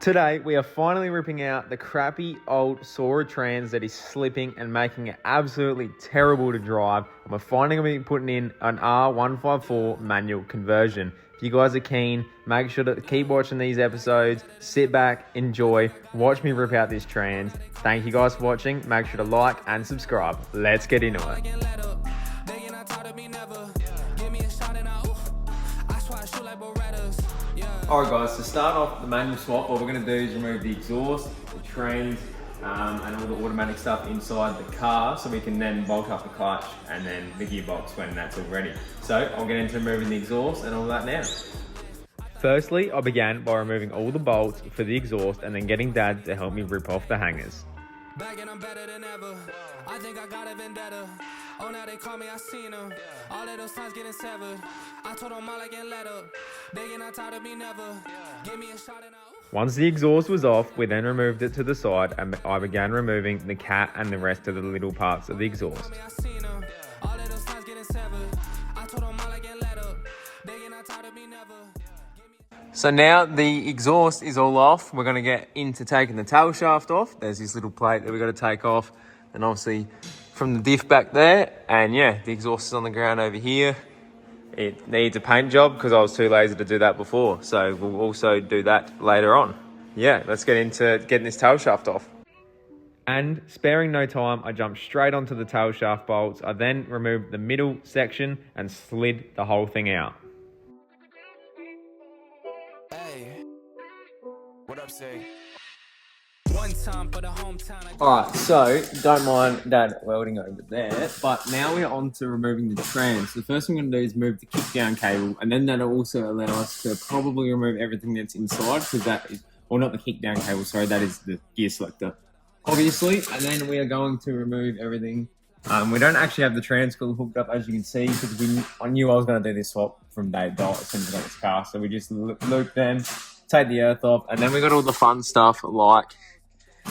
Today, we are finally ripping out the crappy old Soarer trans that is slipping and making it absolutely terrible to drive. And we're finally going to be putting in an R154 manual conversion. If you guys are keen, make sure to keep watching these episodes, sit back, enjoy, watch me rip out this trans. Thank you guys for watching. Make sure to like and subscribe. Let's get into it. Alright guys, to start off the manual swap, what we're going to do is remove the exhaust, the trans, and all the automatic stuff inside the car, so we can then bolt up the clutch and then the gearbox when that's all ready. So I'll get into removing the exhaust and all that now. Firstly, I began by removing all the bolts for the exhaust and then getting Dad to help me rip off the hangers. Back and I'm better than ever. I think I got a vendetta. Oh, now they call me, I seen them. All of those times getting severed. I told them all I can let up. They get not tired of me never. Give me a shot and Once the exhaust was off, we then removed it to the side and I began removing the cat and the rest of the little parts of the exhaust. all of those times getting severed. I told them all I can let up. They get not tired of me never. So now the exhaust is all off. We're going to get into taking the tail shaft off. There's this little plate that we've got to take off. And obviously from the diff back there. And yeah, the exhaust is on the ground over here. It needs a paint job because I was too lazy to do that before. So we'll also do that later on. Yeah, let's get into getting this tail shaft off. And sparing no time, I jumped straight onto the tail shaft bolts. I then removed the middle section and slid the whole thing out. What up, say? One time for the hometown. Alright, so don't mind Dad welding over there, but now we're on to removing the trans. The first thing I'm going to do is move the kick down cable, and then that'll also allow us to probably remove everything that's inside, because that is, well, not the kick down cable, sorry, that is the gear selector, obviously. And then we are going to remove everything. We don't actually have the trans coil hooked up, as you can see, because I knew I was going to do this swap from day dot as soon as I got this car, so we just looped them, take the earth off, and then we got all the fun stuff like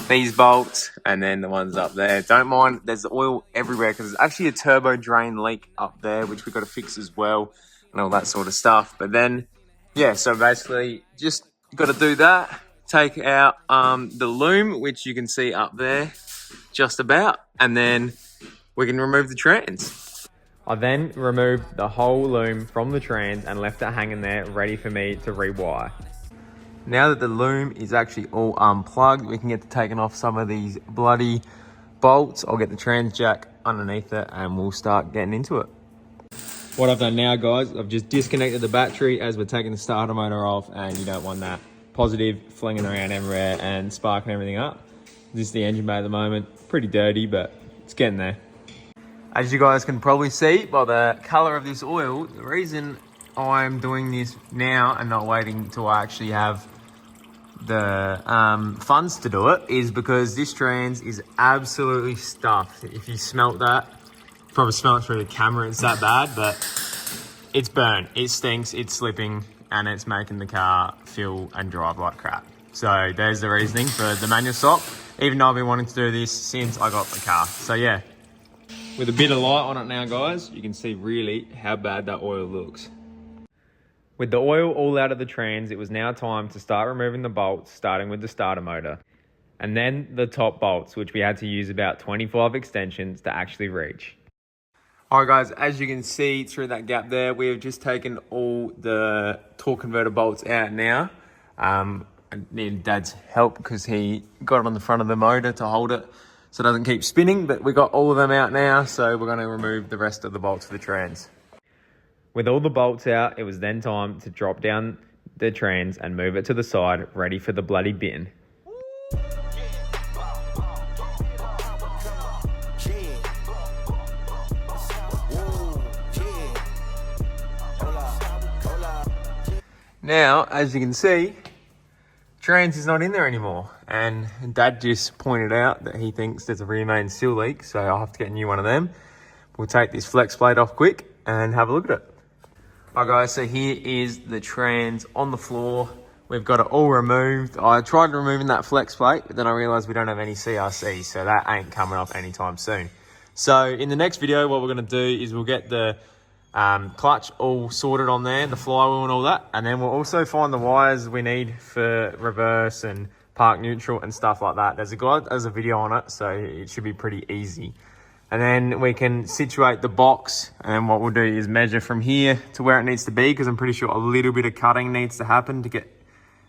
these bolts and then the ones up there. Don't mind, there's oil everywhere because there's actually a turbo drain leak up there, which we've got to fix as well, and all that sort of stuff. But then, yeah, so basically just got to do that, take out the loom, which you can see up there just about, and then we can remove the trans. I then removed the whole loom from the trans and left it hanging there ready for me to rewire. Now that the loom is actually all unplugged, we can get to taking off some of these bloody bolts. I'll get the trans jack underneath it and we'll start getting into it. What I've done now, guys, I've just disconnected the battery as we're taking the starter motor off, and you don't want that positive flinging around everywhere and sparking everything up. This is the engine bay at the moment. Pretty dirty, but it's getting there. As you guys can probably see by the color of this oil, the reason I'm doing this now and not waiting until I actually have the funds to do it is because this trans is absolutely stuffed. If you smelt that, probably smell it through the camera, it's that bad, but it's burnt, it stinks, it's slipping, and it's making the car feel and drive like crap. So there's the reasoning for the manual swap, even though I've been wanting to do this since I got the car. So yeah, with a bit of light on it now, guys, you can see really how bad that oil looks. With the oil all out of the trans, it was now time to start removing the bolts, starting with the starter motor. And then the top bolts, which we had to use about 25 extensions to actually reach. Alright guys, as you can see through that gap there, we have just taken all the torque converter bolts out now. I needed Dad's help because he got it on the front of the motor to hold it so it doesn't keep spinning, but we got all of them out now, so we're going to remove the rest of the bolts of the trans. With all the bolts out, it was then time to drop down the trans and move it to the side, ready for the bloody bin. Now, as you can see, trans is not in there anymore, and Dad just pointed out that he thinks there's a rear main seal leak, so I'll have to get a new one of them. We'll take this flex plate off quick and have a look at it. Alright guys, so here is the trans on the floor. We've got it all removed. I tried removing that flex plate, but then I realised we don't have any CRC, so that ain't coming off anytime soon. So in the next video, what we're going to do is we'll get the Clutch all sorted on there, the flywheel and all that. And then we'll also find the wires we need for reverse and park neutral and stuff like that. There's a guy that has a video on it, so it should be pretty easy. And then we can situate the box, and what we'll do is measure from here to where it needs to be, because I'm pretty sure a little bit of cutting needs to happen to get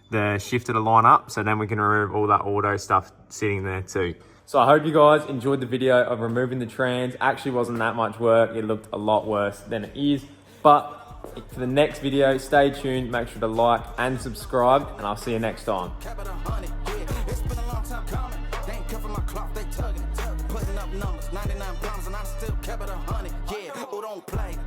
the shifter to line up. So then we can remove all that auto stuff sitting there too. So I hope you guys enjoyed the video of removing the trans. Actually wasn't that much work. It looked a lot worse than it is. But for the next video, stay tuned, make sure to like and subscribe, and I'll see you next time. Putting up numbers, 99 pounds, and I still kept it 100. Yeah, who don't play?